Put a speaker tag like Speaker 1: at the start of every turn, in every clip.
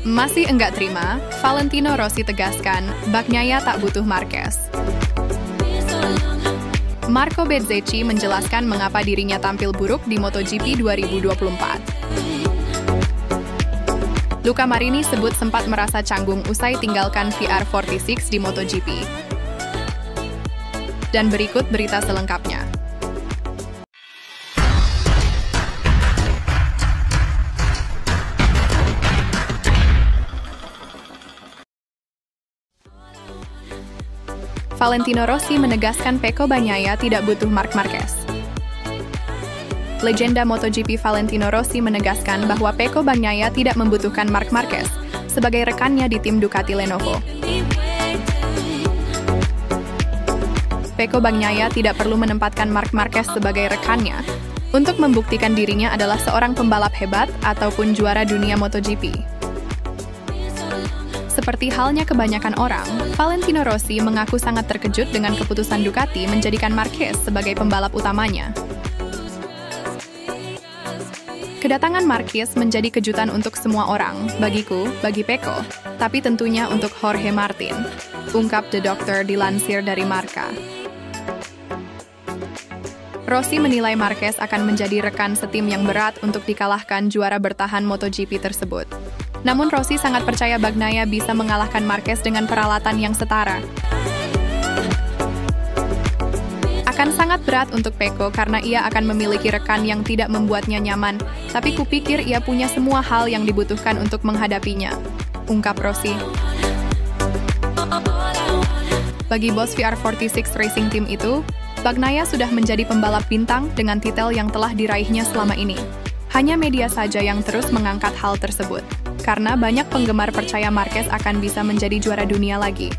Speaker 1: Masih enggak terima, Valentino Rossi tegaskan, Bagnaia tak butuh Marquez. Marco Bezzecchi menjelaskan mengapa dirinya tampil buruk di MotoGP 2024. Luca Marini sebut sempat merasa canggung usai tinggalkan VR46 di MotoGP. Dan berikut berita selengkapnya. Valentino Rossi menegaskan Pecco Bagnaia tidak butuh Marc Marquez. Legenda MotoGP Valentino Rossi menegaskan bahwa Pecco Bagnaia tidak membutuhkan Marc Marquez sebagai rekannya di tim Ducati Lenovo. Pecco Bagnaia tidak perlu menempatkan Marc Marquez sebagai rekannya untuk membuktikan dirinya adalah seorang pembalap hebat ataupun juara dunia MotoGP. Seperti halnya kebanyakan orang, Valentino Rossi mengaku sangat terkejut dengan keputusan Ducati menjadikan Marquez sebagai pembalap utamanya. Kedatangan Marquez menjadi kejutan untuk semua orang, bagiku, bagi Pecco, tapi tentunya untuk Jorge Martin, ungkap The Doctor dilansir dari Marca. Rossi menilai Marquez akan menjadi rekan setim yang berat untuk dikalahkan juara bertahan MotoGP tersebut. Namun Rossi sangat percaya Bagnaia bisa mengalahkan Marquez dengan peralatan yang setara. Akan sangat berat untuk Pecco karena ia akan memiliki rekan yang tidak membuatnya nyaman, tapi kupikir ia punya semua hal yang dibutuhkan untuk menghadapinya, ungkap Rossi. Bagi bos VR46 Racing Team itu, Bagnaia sudah menjadi pembalap bintang dengan titel yang telah diraihnya selama ini. Hanya media saja yang terus mengangkat hal tersebut, karena banyak penggemar percaya Marquez akan bisa menjadi juara dunia lagi.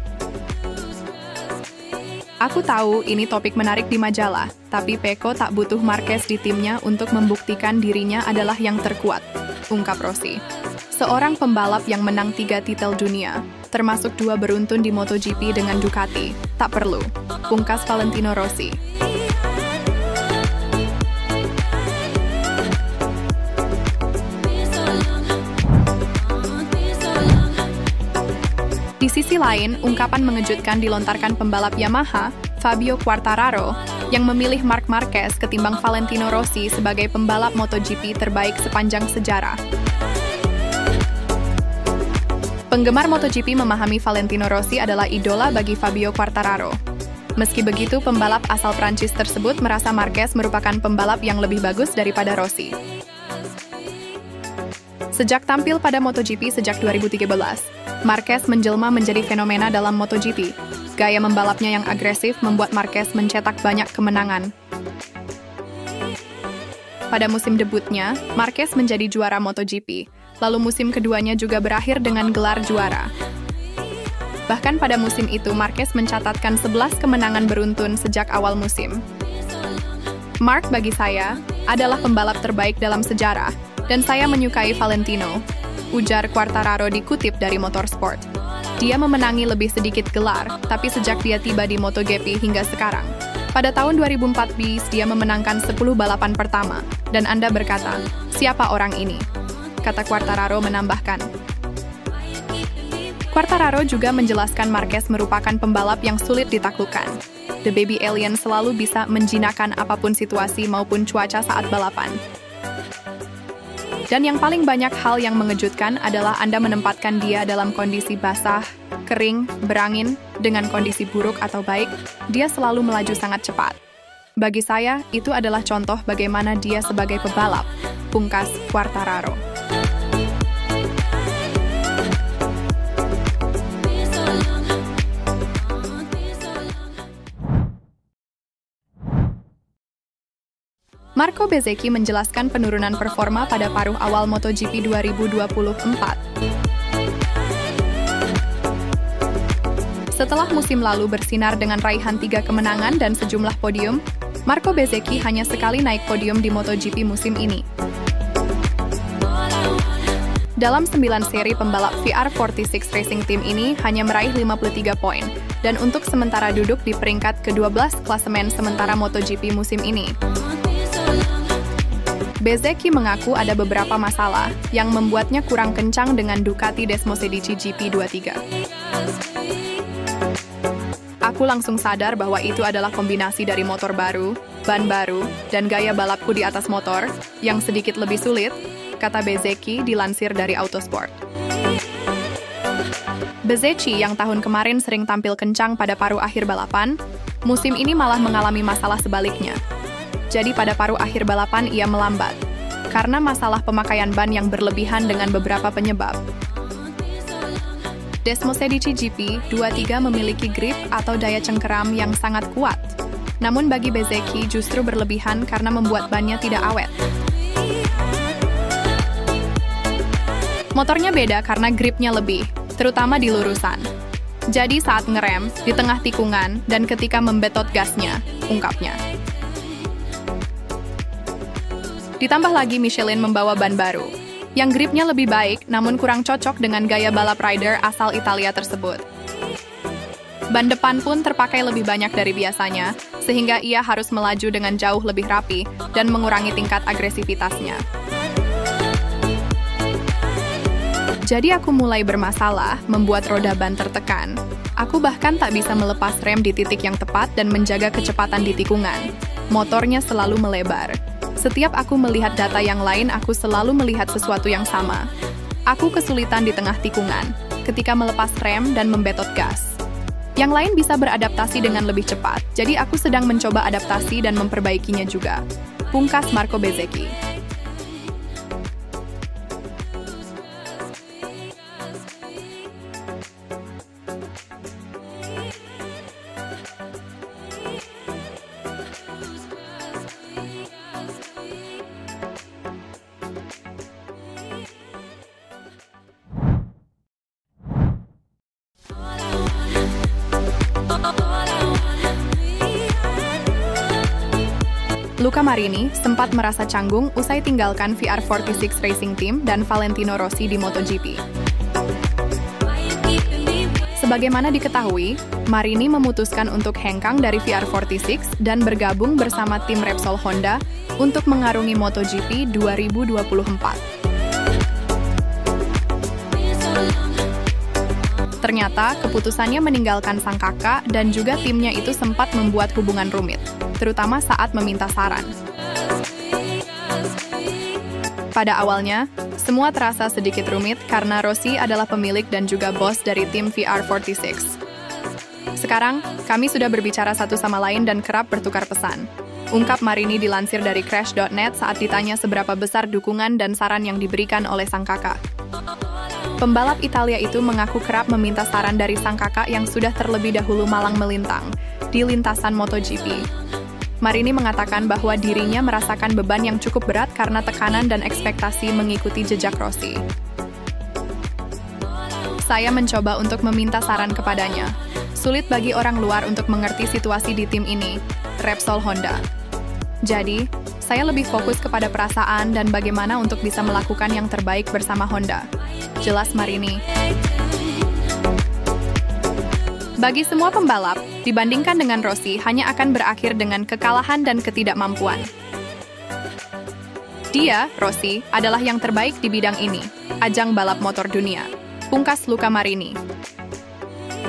Speaker 1: Aku tahu ini topik menarik di majalah, tapi Pecco tak butuh Marquez di timnya untuk membuktikan dirinya adalah yang terkuat, ungkap Rossi. Seorang pembalap yang menang 3 titel dunia, termasuk 2 beruntun di MotoGP dengan Ducati, tak perlu, pungkas Valentino Rossi. Di sisi lain, ungkapan mengejutkan dilontarkan pembalap Yamaha, Fabio Quartararo, yang memilih Marc Marquez ketimbang Valentino Rossi sebagai pembalap MotoGP terbaik sepanjang sejarah. Penggemar MotoGP memahami Valentino Rossi adalah idola bagi Fabio Quartararo. Meski begitu, pembalap asal Prancis tersebut merasa Marquez merupakan pembalap yang lebih bagus daripada Rossi. Sejak tampil pada MotoGP sejak 2013, Marquez menjelma menjadi fenomena dalam MotoGP. Gaya membalapnya yang agresif membuat Marquez mencetak banyak kemenangan. Pada musim debutnya, Marquez menjadi juara MotoGP, lalu musim keduanya juga berakhir dengan gelar juara. Bahkan pada musim itu, Marquez mencatatkan 11 kemenangan beruntun sejak awal musim. Marc bagi saya adalah pembalap terbaik dalam sejarah, dan saya menyukai Valentino, ujar Quartararo dikutip dari Motorsport. Dia memenangi lebih sedikit gelar, tapi sejak dia tiba di MotoGP hingga sekarang. Pada tahun 2014, dia memenangkan 10 balapan pertama, dan Anda berkata, siapa orang ini? Kata Quartararo menambahkan. Quartararo juga menjelaskan Marquez merupakan pembalap yang sulit ditaklukkan. The Baby Alien selalu bisa menjinakkan apapun situasi maupun cuaca saat balapan. Dan yang paling banyak hal yang mengejutkan adalah Anda menempatkan dia dalam kondisi basah, kering, berangin, dengan kondisi buruk atau baik, dia selalu melaju sangat cepat. Bagi saya, itu adalah contoh bagaimana dia sebagai pebalap, pungkas Quartararo. Marco Bezzecchi menjelaskan penurunan performa pada paruh awal MotoGP 2024. Setelah musim lalu bersinar dengan raihan 3 kemenangan dan sejumlah podium, Marco Bezzecchi hanya sekali naik podium di MotoGP musim ini. Dalam 9 seri pembalap VR46 Racing Team ini hanya meraih 53 poin, dan untuk sementara duduk di peringkat ke-12 klasemen sementara MotoGP musim ini. Bezzecchi mengaku ada beberapa masalah yang membuatnya kurang kencang dengan Ducati Desmosedici GP23. Aku langsung sadar bahwa itu adalah kombinasi dari motor baru, ban baru, dan gaya balapku di atas motor yang sedikit lebih sulit, kata Bezzecchi dilansir dari Autosport. Bezzecchi yang tahun kemarin sering tampil kencang pada paruh akhir balapan, musim ini malah mengalami masalah sebaliknya. Jadi pada paruh akhir balapan ia melambat, karena masalah pemakaian ban yang berlebihan dengan beberapa penyebab. Desmosedici GP23 memiliki grip atau daya cengkeram yang sangat kuat. Namun bagi Bezzecchi justru berlebihan karena membuat bannya tidak awet. Motornya beda karena gripnya lebih, terutama di lurusan. Jadi saat ngerem, di tengah tikungan, dan ketika membetot gasnya, ungkapnya. Ditambah lagi Michelin membawa ban baru, yang gripnya lebih baik namun kurang cocok dengan gaya balap rider asal Italia tersebut. Ban depan pun terpakai lebih banyak dari biasanya, sehingga ia harus melaju dengan jauh lebih rapi dan mengurangi tingkat agresivitasnya. Jadi aku mulai bermasalah membuat roda ban tertekan. Aku bahkan tak bisa melepas rem di titik yang tepat dan menjaga kecepatan di tikungan. Motornya selalu melebar. Setiap aku melihat data yang lain, aku selalu melihat sesuatu yang sama. Aku kesulitan di tengah tikungan, ketika melepas rem dan membetot gas. Yang lain bisa beradaptasi dengan lebih cepat, jadi aku sedang mencoba adaptasi dan memperbaikinya juga. Pungkas Marco Bezzecchi. Luca Marini sempat merasa canggung usai tinggalkan VR46 Racing Team dan Valentino Rossi di MotoGP. Sebagaimana diketahui, Marini memutuskan untuk hengkang dari VR46 dan bergabung bersama tim Repsol Honda untuk mengarungi MotoGP 2024. Ternyata, keputusannya meninggalkan sang kakak dan juga timnya itu sempat membuat hubungan rumit, terutama saat meminta saran. Pada awalnya, semua terasa sedikit rumit karena Rossi adalah pemilik dan juga bos dari tim VR46. Sekarang, kami sudah berbicara satu sama lain dan kerap bertukar pesan. Ungkap Marini dilansir dari Crash.net saat ditanya seberapa besar dukungan dan saran yang diberikan oleh sang kakak. Pembalap Italia itu mengaku kerap meminta saran dari sang kakak yang sudah terlebih dahulu malang melintang di lintasan MotoGP. Marini mengatakan bahwa dirinya merasakan beban yang cukup berat karena tekanan dan ekspektasi mengikuti jejak Rossi. Saya mencoba untuk meminta saran kepadanya. Sulit bagi orang luar untuk mengerti situasi di tim ini, Repsol Honda. Jadi, saya lebih fokus kepada perasaan dan bagaimana untuk bisa melakukan yang terbaik bersama Honda. Jelas Marini. Bagi semua pembalap, dibandingkan dengan Rossi hanya akan berakhir dengan kekalahan dan ketidakmampuan. Dia, Rossi, adalah yang terbaik di bidang ini, ajang balap motor dunia. Pungkas Luca Marini.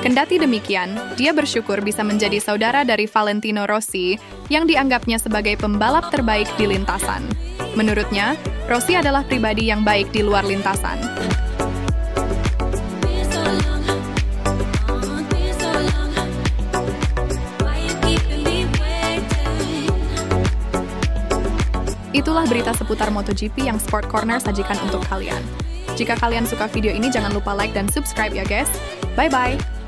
Speaker 1: Kendati demikian, dia bersyukur bisa menjadi saudara dari Valentino Rossi yang dianggapnya sebagai pembalap terbaik di lintasan. Menurutnya, Rossi adalah pribadi yang baik di luar lintasan. Itulah berita seputar MotoGP yang Sport Corner sajikan untuk kalian. Jika kalian suka video ini, jangan lupa like dan subscribe ya guys. Bye-bye!